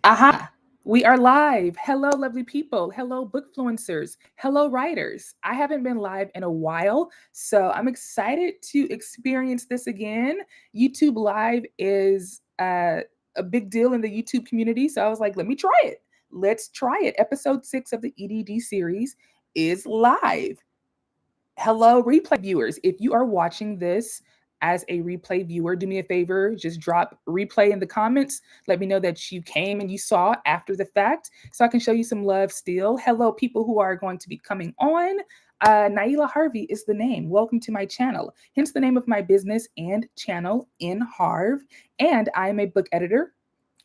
Aha! We are live. Hello, lovely people. Hello, bookfluencers. Hello, writers. I haven't been live in a while, so I'm excited to experience this again. YouTube Live is a big deal in the YouTube community, so I was like, let me try it. Let's try it. Episode 6 of the EDD series is live. Hello, replay viewers. If you are watching this as a replay viewer, do me a favor, just drop replay in the comments. Let me know that you came and you saw after the fact so I can show you some love still. Hello, people who are going to be coming on. N.HARV is the name. Welcome to my channel. Hence the name of my business and channel, N.HARV. And I am a book editor.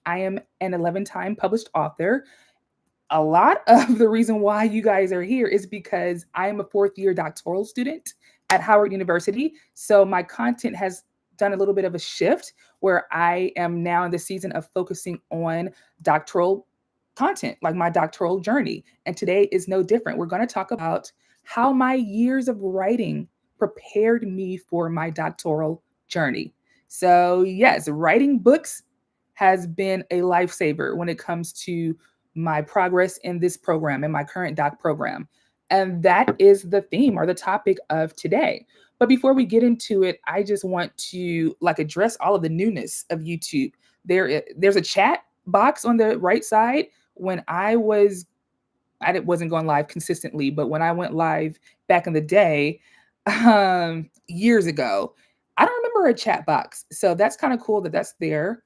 I am an 11-time published author. A lot of the reason why you guys are here is because I am a fourth year doctoral student at Howard University. So my content has done a little bit of a shift where I am now in the season of focusing on doctoral content, like my doctoral journey. And today is no different. We're going to talk about how my years of writing prepared me for my doctoral journey. So, yes, writing books has been a lifesaver when it comes to my progress in this program, in my current doc program. And that is the theme or the topic of today. But before we get into it, I just want to address all of the newness of YouTube. There's a chat box on the right side. When I wasn't going live consistently, but when I went live back in the day, years ago, I don't remember a chat box. So that's kind of cool that that's there.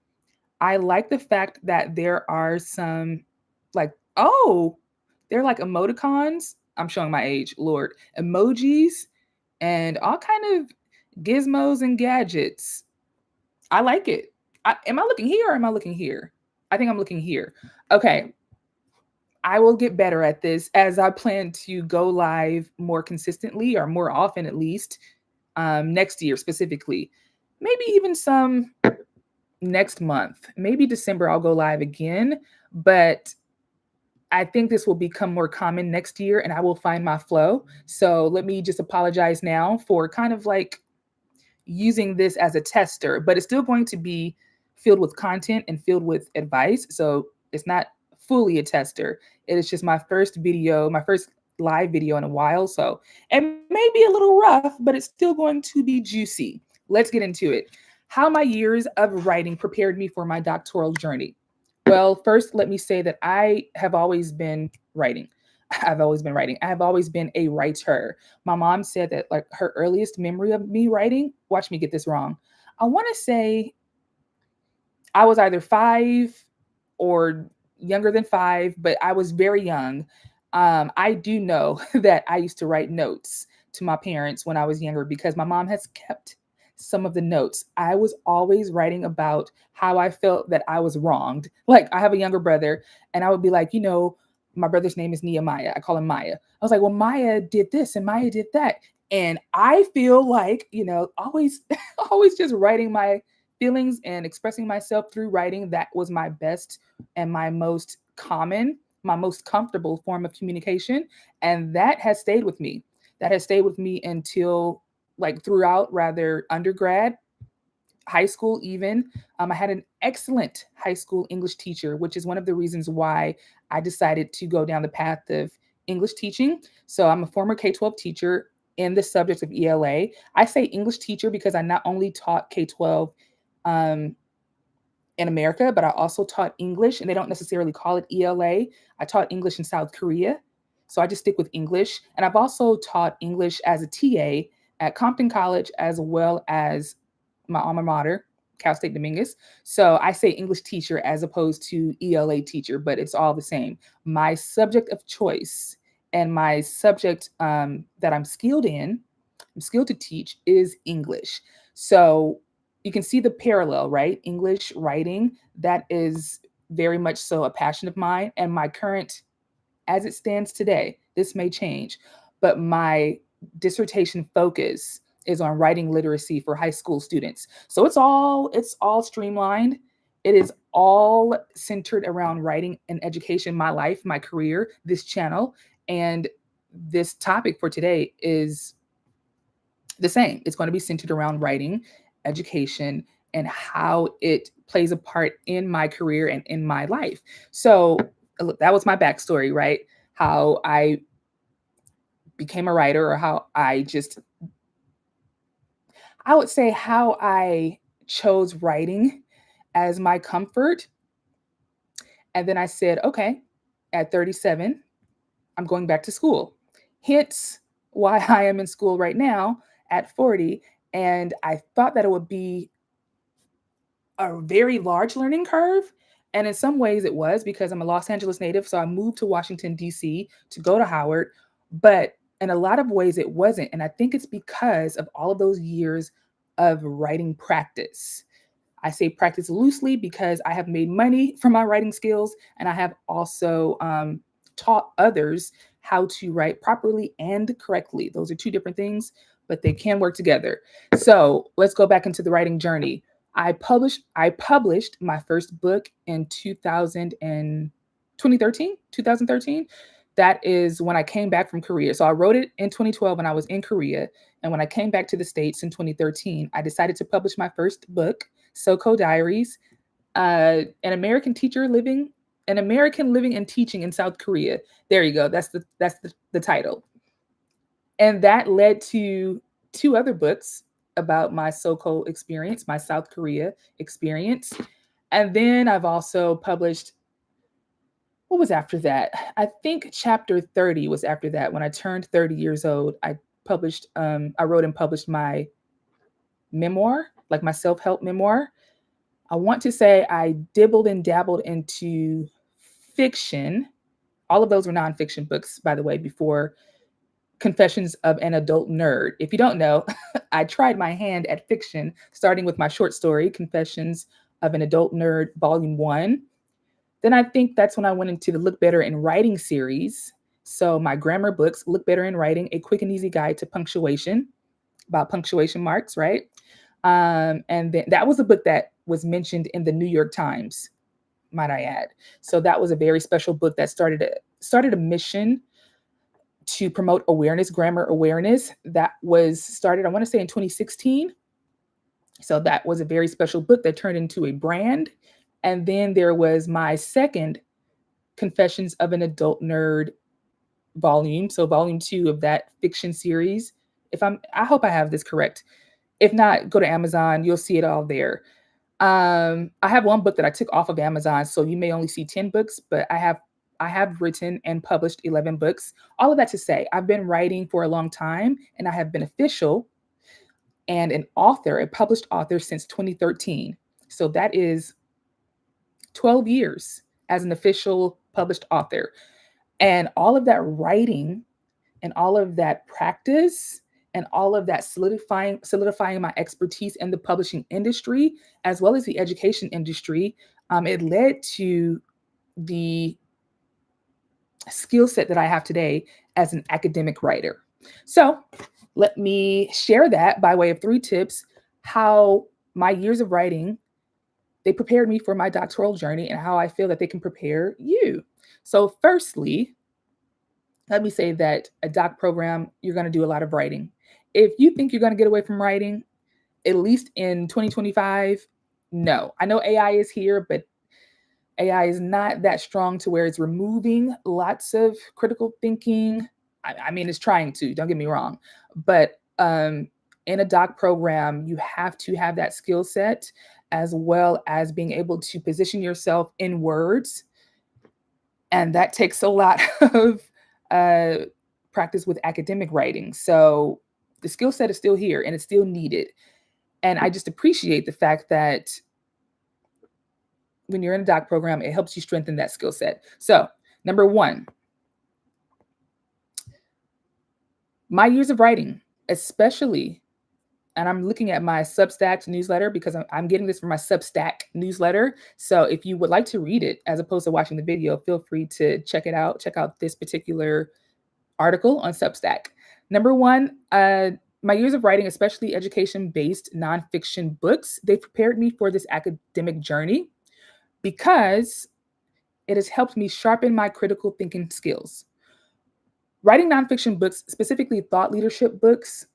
I like the fact that there are some oh, they're like emoticons. I'm showing my age, Lord. Emojis and all kind of gizmos and gadgets. I like it. Am I looking here or am I looking here? I think I'm looking here. Okay. I will get better at this as I plan to go live more consistently or more often at least next year specifically. Maybe even some next month. Maybe December I'll go live again. But I think this will become more common next year and I will find my flow. So let me just apologize now for kind of using this as a tester, but it's still going to be filled with content and filled with advice. So it's not fully a tester. It is just my first video, my first live video in a while. So it may be a little rough, but it's still going to be juicy. Let's get into it. How my years of writing prepared me for my doctoral journey. Well, first, let me say that I have always been writing. I've always been writing. I have always been a writer. My mom said that her earliest memory of me writing, watch me get this wrong. I want to say I was either 5 or younger than 5, but I was very young. I do know that I used to write notes to my parents when I was younger because my mom has kept some of the notes. I was always writing about how I felt that I was wronged. Like, I have a younger brother, and I would be like, my brother's name is Nehemiah. I call him Maya. I was like, well, Maya did this and Maya did that. And I feel like, always, always just writing my feelings and expressing myself through writing. That was my best and my most common, my most comfortable form of communication. And that has stayed with me. That has stayed with me until throughout rather undergrad, high school even. I had an excellent high school English teacher, which is one of the reasons why I decided to go down the path of English teaching. So I'm a former K-12 teacher in the subject of ELA. I say English teacher because I not only taught K-12 um, in America, but I also taught English, and they don't necessarily call it ELA. I taught English in South Korea. So I just stick with English. And I've also taught English as a TA at Compton College as well as my alma mater, Cal State Dominguez. So I say English teacher as opposed to ELA teacher, but it's all the same. My subject of choice and my subject that I'm skilled to teach is English. So you can see the parallel, right? English writing, that is very much so a passion of mine. And my current, as it stands today, this may change, but my dissertation focus is on writing literacy for high school students. So it's all streamlined. It is all centered around writing and education, my life, my career, this channel. And this topic for today is the same. It's going to be centered around writing, education, and how it plays a part in my career and in my life. So that was my backstory, right? How I became a writer, or how I would say how I chose writing as my comfort. And then I said, okay, at 37, I'm going back to school. Hence why I am in school right now at 40. And I thought that it would be a very large learning curve. And in some ways it was, because I'm a Los Angeles native. So I moved to Washington, D.C. to go to Howard. But in a lot of ways it wasn't. And I think it's because of all of those years of writing practice. I say practice loosely because I have made money from my writing skills, and I have also taught others how to write properly and correctly. Those are two different things, but they can work together. So let's go back into the writing journey. I published my first book in 2013. That is when I came back from Korea. So I wrote it in 2012 when I was in Korea. And when I came back to the States in 2013, I decided to publish my first book, SoCo Diaries, an American living and teaching in South Korea. There you go. That's the title. And that led to two other books about my SoCo experience, my South Korea experience. And then I've also published, what was after that? I think chapter 30 was after that. When I turned 30 years old, I wrote and published my memoir, like my self-help memoir. I want to say I dibbled and dabbled into fiction. All of those were nonfiction books, by the way, before Confessions of an Adult Nerd. If you don't know, I tried my hand at fiction, starting with my short story, Confessions of an Adult Nerd, Volume 1. Then I think that's when I went into the Look Better in Writing series. So my grammar books, Look Better in Writing, A Quick and Easy Guide to Punctuation, about punctuation marks, right? And then that was a book that was mentioned in the New York Times, might I add. So that was a very special book that started a mission to promote awareness, grammar awareness. That was started, I want to say, in 2016. So that was a very special book that turned into a brand. And then there was my second Confessions of an Adult Nerd volume. So volume 2 of that fiction series. I hope I have this correct. If not, go to Amazon. You'll see it all there. I have one book that I took off of Amazon, so you may only see 10 books, but I have written and published 11 books. All of that to say, I've been writing for a long time, and I have been official and an author, a published author, since 2013. So that is 12 years as an official published author. And all of that writing and all of that practice and all of that solidifying my expertise in the publishing industry as well as the education industry, it led to the skill set that I have today as an academic writer. So let me share that by way of 3 tips, how my years of writing, they prepared me for my doctoral journey, and how I feel that they can prepare you. So firstly, let me say that a doc program, you're going to do a lot of writing. If you think you're going to get away from writing, at least in 2025, no. I know AI is here, but AI is not that strong to where it's removing lots of critical thinking. I mean, it's trying to, don't get me wrong. But in a doc program, you have to have that skill set as well as being able to position yourself in words. And that takes a lot of uh, practice with academic writing. So the skill set is still here and it's still needed. And I just appreciate the fact that when you're in a doc program, it helps you strengthen that skill set. So, number 1, my years of writing, especially, and I'm looking at my Substack newsletter because I'm getting this from my Substack newsletter. So if you would like to read it as opposed to watching the video, feel free to check it out. Check out this particular article on Substack. Number 1, my years of writing, especially education-based nonfiction books, they prepared me for this academic journey because it has helped me sharpen my critical thinking skills. Writing nonfiction books, specifically thought leadership books,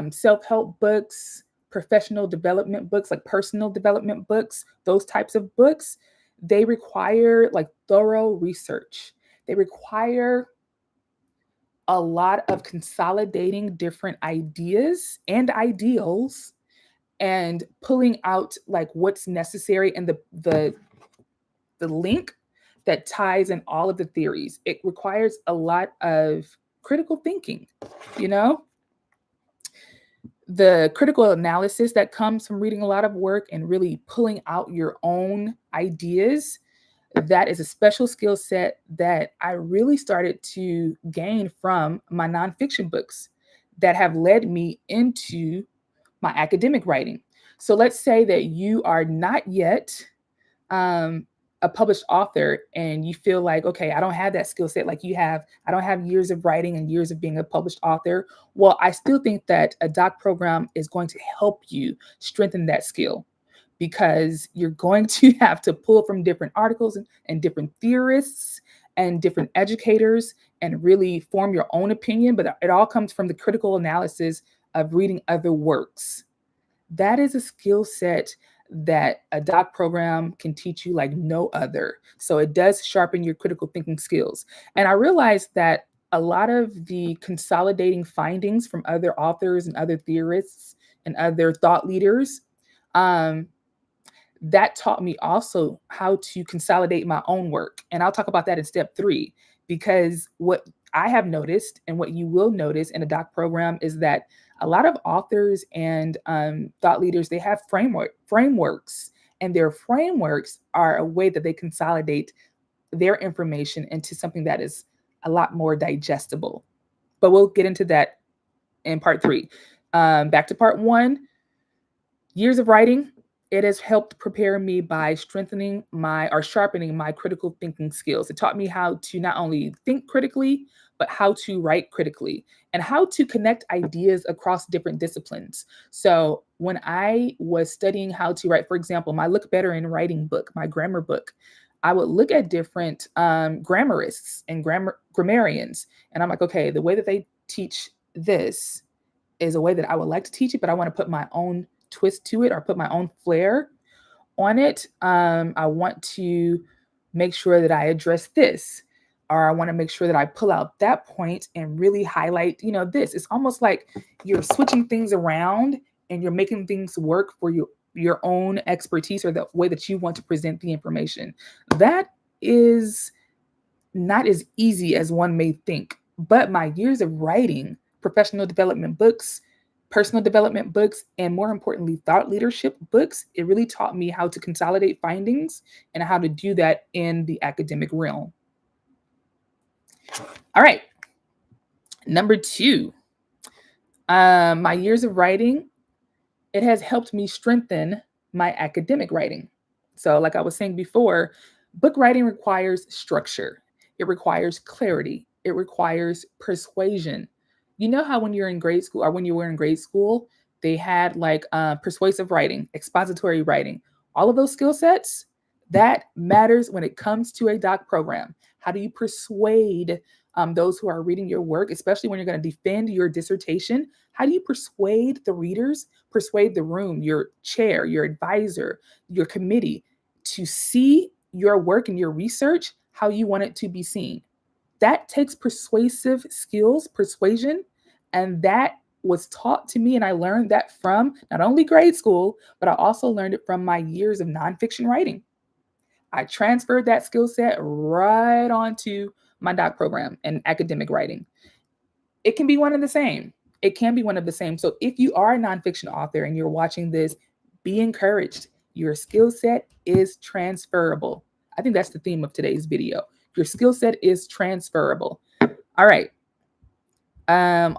self-help books, professional development books, like personal development books, those types of books, they require like thorough research. They require a lot of consolidating different ideas and ideals and pulling out like what's necessary and the link that ties in all of the theories. It requires a lot of critical thinking, you know? The critical analysis that comes from reading a lot of work and really pulling out your own ideas, that is a special skill set that I really started to gain from my nonfiction books that have led me into my academic writing. So let's say that you are not yet um, a published author and you feel like, okay, I don't have that skill set like you have. I don't have years of writing and years of being a published author. Well, I still think that a doc program is going to help you strengthen that skill because you're going to have to pull from different articles and different theorists and different educators and really form your own opinion. But it all comes from the critical analysis of reading other works. That is a skill set that a doc program can teach you like no other. So it does sharpen your critical thinking skills. And I realized that a lot of the consolidating findings from other authors and other theorists and other thought leaders, um, that taught me also how to consolidate my own work. And I'll talk about that in step 3, because what I have noticed and what you will notice in a doc program is that a lot of authors and thought leaders, they have frameworks, and their frameworks are a way that they consolidate their information into something that is a lot more digestible. But we'll get into that in part 3. Back to part 1, years of writing. It has helped prepare me by strengthening my or sharpening my critical thinking skills. It taught me how to not only think critically, but how to write critically and how to connect ideas across different disciplines. So when I was studying how to write, for example, my Look Better in Writing book, my grammar book, I would look at different grammarists and grammarians, and I'm like, okay, the way that they teach this is a way that I would like to teach it, but I want to put my own twist to it or put my own flair on it. I want to make sure that I address this, or I want to make sure that I pull out that point and really highlight, this. It's almost like you're switching things around and you're making things work for your own expertise or the way that you want to present the information. That is not as easy as one may think. But my years of writing professional development books, personal development books, and more importantly, thought leadership books, it really taught me how to consolidate findings and how to do that in the academic realm. All right. Number 2, my years of writing, it has helped me strengthen my academic writing. So, like I was saying before, book writing requires structure, it requires clarity, it requires persuasion. You know how when you're in grade school or when you were in grade school, they had like persuasive writing, expository writing, all of those skill sets that matters when it comes to a doc program. How do you persuade those who are reading your work, especially when you're going to defend your dissertation? How do you persuade the readers, persuade the room, your chair, your advisor, your committee to see your work and your research how you want it to be seen? That takes persuasive skills, persuasion, and that was taught to me. And I learned that from not only grade school, but I also learned it from my years of nonfiction writing. I transferred that skill set right onto my doc program and academic writing. It can be one and the same. It can be one of the same. So if you are a nonfiction author and you're watching this, be encouraged. Your skill set is transferable. I think that's the theme of today's video. Your skill set is transferable. All right.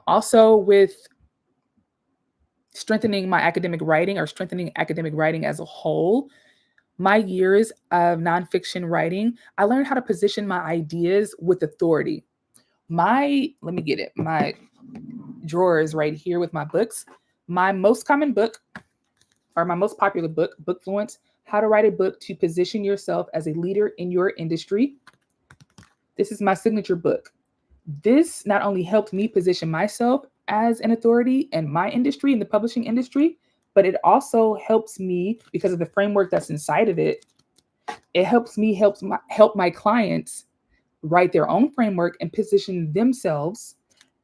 Also with strengthening my academic writing or strengthening academic writing as a whole, my years of nonfiction writing, I learned how to position my ideas with authority. Let me get it. My drawer is right here with my books. My most common book, or my most popular book, Bookfluence, How to Write a Book to Position Yourself as a Leader in Your Industry. This is my signature book. This not only helped me position myself as an authority in my industry, in the publishing industry, but it also helps me because of the framework that's inside of it. It help my clients write their own framework and position themselves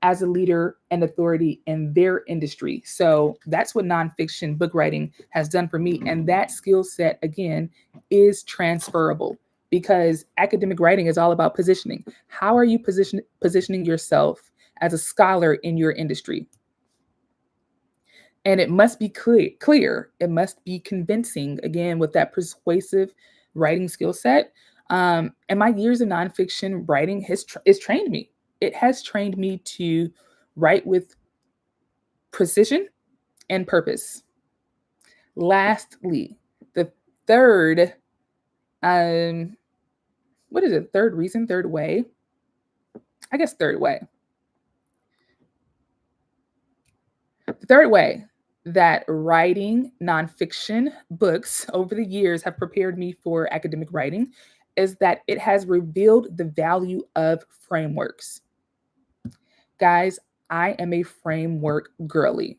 as a leader and authority in their industry. So that's what nonfiction book writing has done for me. And that skill set, again, is transferable because academic writing is all about positioning. How are you positioning yourself as a scholar in your industry? And it must be clear. It must be convincing, again, with that persuasive writing skill set. And my years of nonfiction writing has trained me. It has trained me to write with precision and purpose. Lastly, the third, um, what is it? Third reason, third way. I guess third way. The third way that writing nonfiction books over the years have prepared me for academic writing is that it has revealed the value of frameworks. Guys, I am a framework girly.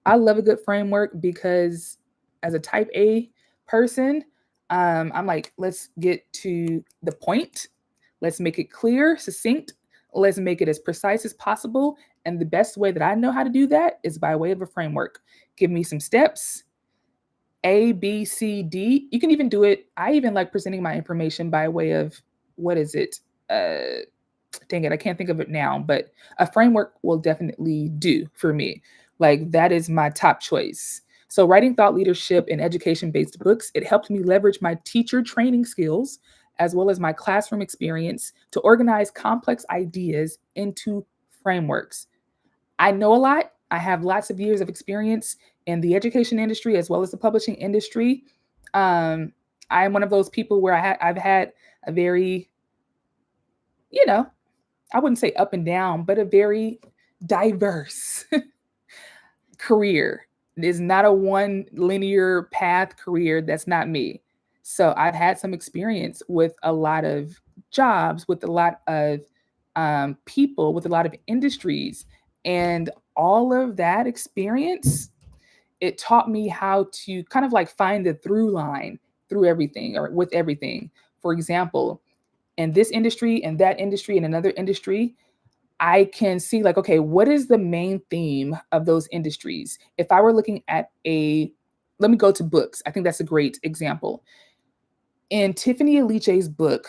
I love a good framework because as a type A person, I'm like, let's get to the point. Let's make it clear, succinct. Let's make it as precise as possible. And the best way that I know how to do that is by way of a framework. Give me some steps, A, B, C, D. You can even do it. I even like presenting my information by way of what is it? Uh, Dang it, I can't think of it now, but a framework will definitely do for me. Like that is my top choice. So writing thought leadership and education-based books, it helped me leverage my teacher training skills as well as my classroom experience to organize complex ideas into frameworks. I know a lot. I have lots of years of experience in the education industry as well as the publishing industry. Um, I am one of those people where I've had a very, you know, I wouldn't say up and down, but a very diverse career. It is not a one linear path career. That's not me. So I've had some experience with a lot of jobs, with a lot of people, with a lot of industries. And all of that experience, it taught me how to kind of like find the through line through everything or with everything. For example, in this industry and that industry and another industry, I can see like, okay, what is the main theme of those industries? If I were looking at let me go to books. I think that's a great example. In Tiffany Alice's book,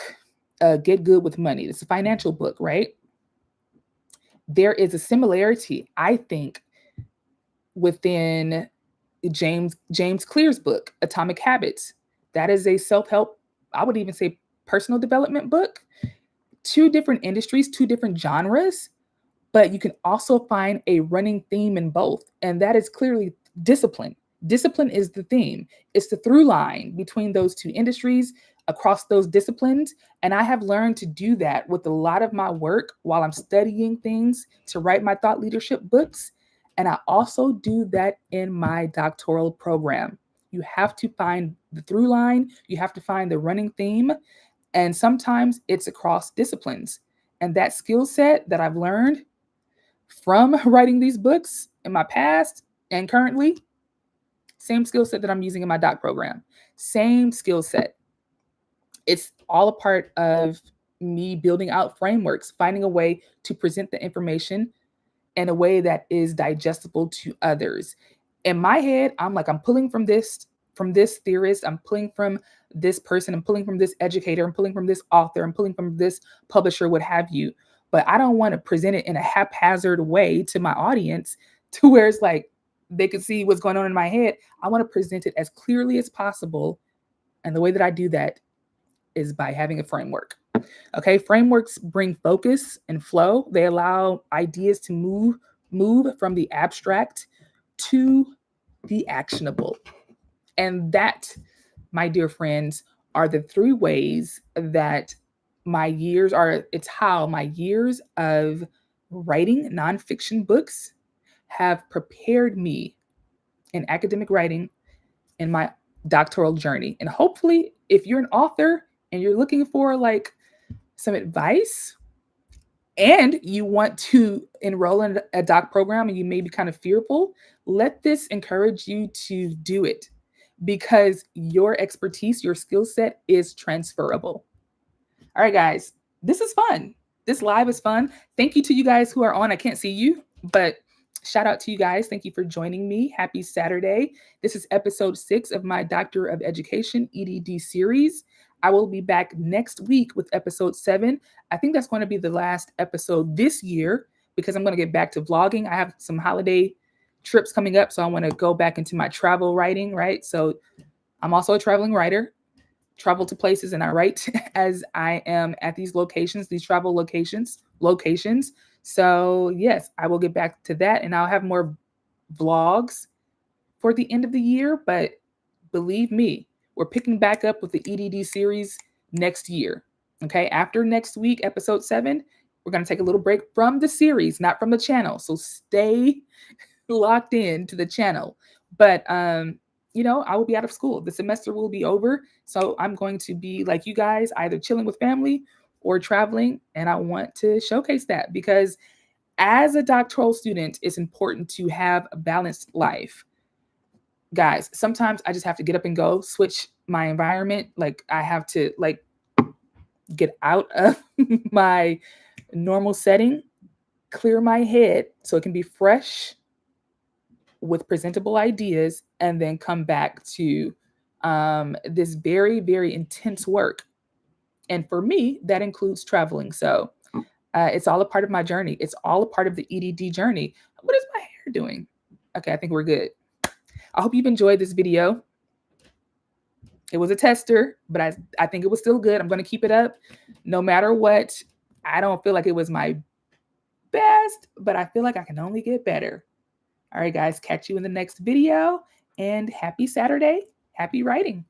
Get Good with Money, it's a financial book, right? There is a similarity, I think, within James Clear's book, Atomic Habits. That is a self-help, I would even say personal development book. Two different industries, two different genres, but you can also find a running theme in both. And that is clearly discipline. Discipline is the theme, it's the through line between those two industries across those disciplines. And I have learned to do that with a lot of my work while I'm studying things to write my thought leadership books. And I also do that in my doctoral program. You have to find the through line, you have to find the running theme, and sometimes it's across disciplines. And that skill set that I've learned from writing these books in my past and currently, same skill set that I'm using in my doc program. Same skill set. It's all a part of me building out frameworks, finding a way to present the information in a way that is digestible to others. In my head, I'm like, I'm pulling from this theorist, I'm pulling from this person, I'm pulling from this educator, I'm pulling from this author, I'm pulling from this publisher, what have you. But I don't want to present it in a haphazard way to my audience to where it's like they could see what's going on in my head. I want to present it as clearly as possible. And the way that I do that is by having a framework. Okay, frameworks bring focus and flow. They allow ideas to move from the abstract to the actionable. And that, my dear friends, are the three ways that it's how my years of writing nonfiction books have prepared me in academic writing in my doctoral journey. And hopefully, if you're an author and you're looking for like some advice and you want to enroll in a doc program and you may be kind of fearful, let this encourage you to do it because your expertise, your skill set is transferable. All right, guys, this is fun. This live is fun. Thank you to you guys who are on. I can't see you, but shout out to you guys. Thank you for joining me. Happy Saturday. This is episode 6 of my Doctor of Education EDD series. I will be back next week with episode 7. I think that's going to be the last episode this year because I'm going to get back to vlogging. I have some holiday trips coming up, so I want to go back into my travel writing, right? So I'm also a traveling writer, travel to places, and I write as I am at these locations, these travel locations. So yes, I will get back to that, and I'll have more vlogs for the end of the year. But believe me, we're picking back up with the EDD series next year. Okay, after next week, episode 7, we're going to take a little break from the series, not from the channel. So stay locked in to the channel. But I will be out of school. The semester will be over. So I'm going to be like you guys, either chilling with family or traveling. And I want to showcase that because as a doctoral student, it's important to have a balanced life. Guys, sometimes I just have to get up and go, switch my environment. Like I have to get out of my normal setting, clear my head so it can be fresh with presentable ideas, and then come back to this very, very intense work. And for me, that includes traveling. So it's all a part of my journey. It's all a part of the EDD journey. What is my hair doing? Okay, I think we're good. I hope you've enjoyed this video. It was a tester, but I think it was still good. I'm going to keep it up no matter what. I don't feel like it was my best, but I feel like I can only get better. All right, guys, catch you in the next video, and happy Saturday. Happy writing.